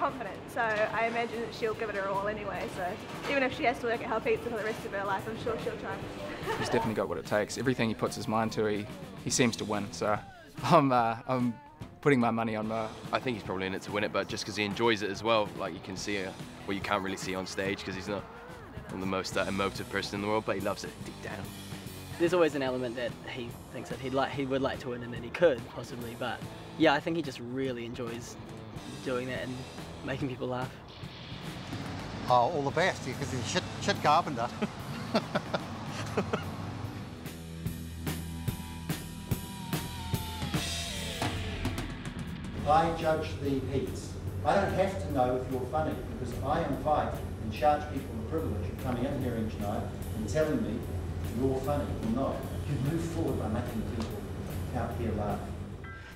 confident, so I imagine that she'll give it her all anyway, so even if she has to work at Hell Pizza for the rest of her life, I'm sure she'll try. He's definitely got what it takes. Everything he puts his mind to, he seems to win, so I'm putting my money on Mo. I think he's probably in it to win it, but just because he enjoys it as well, like you can see what you can't really see on stage because he's not the most emotive person in the world, but he loves it deep down. There's always an element that he thinks that he would like to win and that he could possibly, but yeah, I think he just really enjoys doing that and making people laugh. Oh, all the best, because he's shit carpenter. I judge the heats. I don't have to know if you're funny, because I invite and charge people the privilege of coming in here each night and telling me you're funny or not. You move forward by making people out here laugh.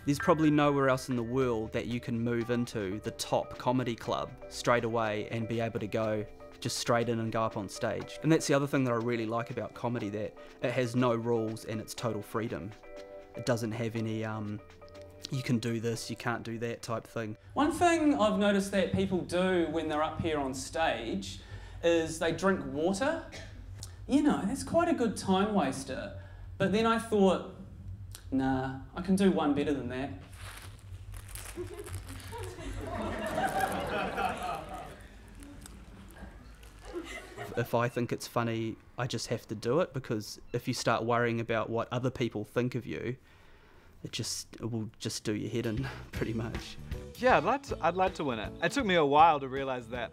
There's probably nowhere else in the world that you can move into the top comedy club straight away and be able to go just straight in and go up on stage. And that's the other thing that I really like about comedy, that it has no rules and it's total freedom. It doesn't have any you can do this, you can't do that type thing. One thing I've noticed that people do when they're up here on stage is they drink water. You know, that's quite a good time waster. But then I thought, nah, I can do one better than that. If I think it's funny, I just have to do it, because if you start worrying about what other people think of you, it will just do your head in, pretty much. Yeah, I'd like to win it. It took me a while to realise that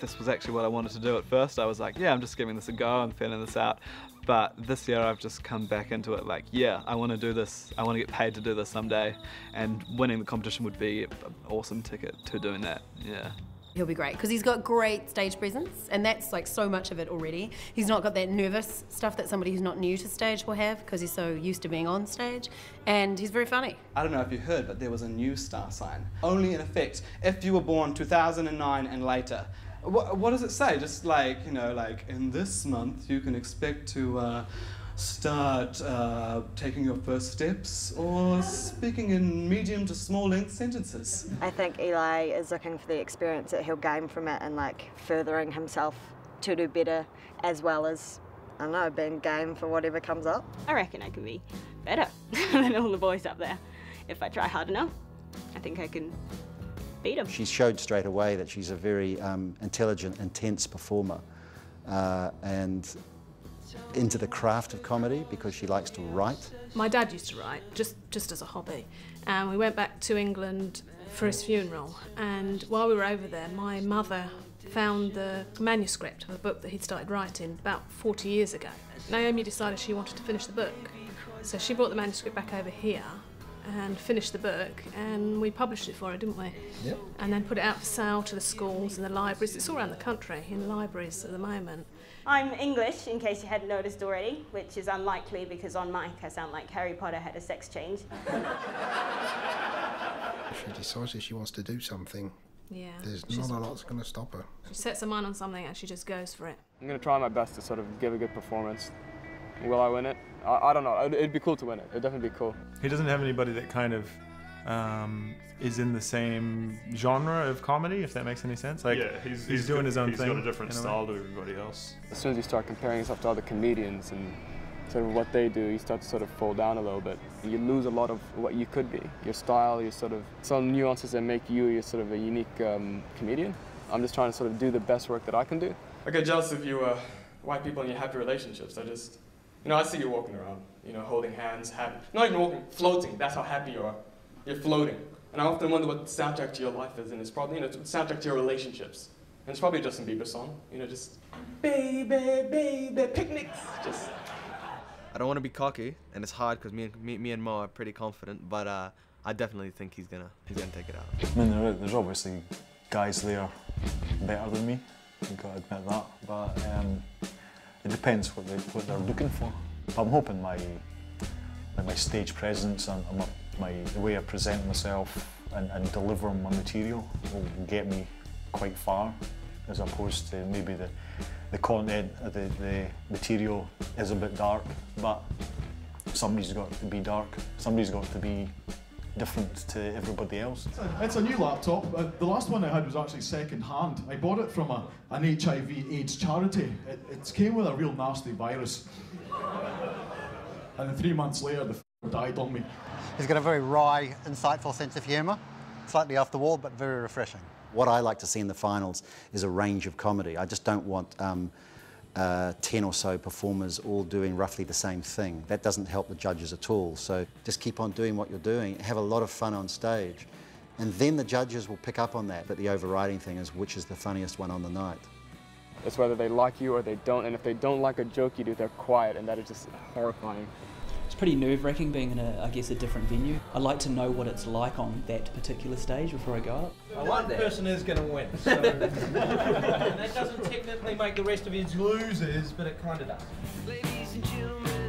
this was actually what I wanted to do at first. I was like, yeah, I'm just giving this a go, I'm feeling this out. But this year I've just come back into it like, yeah, I want to do this, I want to get paid to do this someday, and winning the competition would be an awesome ticket to doing that, yeah. He'll be great, because he's got great stage presence, and that's like so much of it already. He's not got that nervous stuff that somebody who's not new to stage will have, because he's so used to being on stage, and he's very funny. I don't know if you heard, but there was a new star sign, only in effect if you were born 2009 and later. What does it say? Just like, you know, like, in this month you can expect to start taking your first steps or speaking in medium to small length sentences. I think Eli is looking for the experience that he'll gain from it and like furthering himself to do better, as well as, I don't know, being game for whatever comes up. I reckon I can be better than all the boys up there. If I try hard enough, I think I can beat them. She showed straight away that she's a very intelligent, intense performer, and into the craft of comedy because she likes to write. My dad used to write, just as a hobby, and we went back to England for his funeral, and while we were over there, my mother found the manuscript of a book that he'd started writing about 40 years ago. Naomi decided she wanted to finish the book, so she brought the manuscript back over here and finished the book, and we published it for her, didn't we? Yep. And then put it out for sale to the schools and the libraries. It's all around the country in libraries at the moment. I'm English, in case you hadn't noticed already, which is unlikely because on mic I sound like Harry Potter had a sex change. If she decides that she wants to do something, yeah, there's not a lot that's going to stop her. She sets her mind on something and she just goes for it. I'm going to try my best to sort of give a good performance. Will I win it? I don't know. It'd be cool to win it. It'd definitely be cool. He doesn't have anybody that kind of is in the same genre of comedy, if that makes any sense. Like, yeah, he's doing his own thing. He's got a different style to everybody else. As soon as you start comparing yourself to other comedians and sort of what they do, you start to sort of fall down a little bit. You lose a lot of what you could be. Your style, your sort of some nuances that make you sort of a unique comedian. I'm just trying to sort of do the best work that I can do. I get jealous of you white people in your happy relationships. You know, I see you walking around, you know, holding hands, happy. Not even walking, floating. That's how happy you are. You're floating. And I often wonder what the soundtrack to your life is, and it's probably, you know, the soundtrack to your relationships. And it's probably a Justin Bieber song, you know, just baby, baby, picnics, just. I don't want to be cocky, and it's hard because me and Mo are pretty confident, but I definitely think he's gonna take it out. I mean, there's obviously guys there better than me. You've got to admit that, but it depends what they're looking for. I'm hoping my stage presence and the way I present myself and deliver my material will get me quite far, as opposed to maybe the content of the material is a bit dark, but somebody's got to be dark, somebody's got to be different to everybody else. It's a new laptop. The last one I had was actually second hand. I bought it from an HIV/AIDS charity. It came with a real nasty virus. And then 3 months later, the f***er died on me. He's got a very wry, insightful sense of humour, slightly off the wall, but very refreshing. What I like to see in the finals is a range of comedy. I just don't want 10 or so performers all doing roughly the same thing. That doesn't help the judges at all. So just keep on doing what you're doing, have a lot of fun on stage, and then the judges will pick up on that. But the overriding thing is which is the funniest one on the night. It's whether they like you or they don't, and if they don't like a joke you do, they're quiet, and that is just horrifying. It's pretty nerve-wracking being in a different venue. I like to know what it's like on that particular stage before I go up. One person is going to win, so and that doesn't technically make the rest of his losers, but it kind of does. Ladies and gentlemen.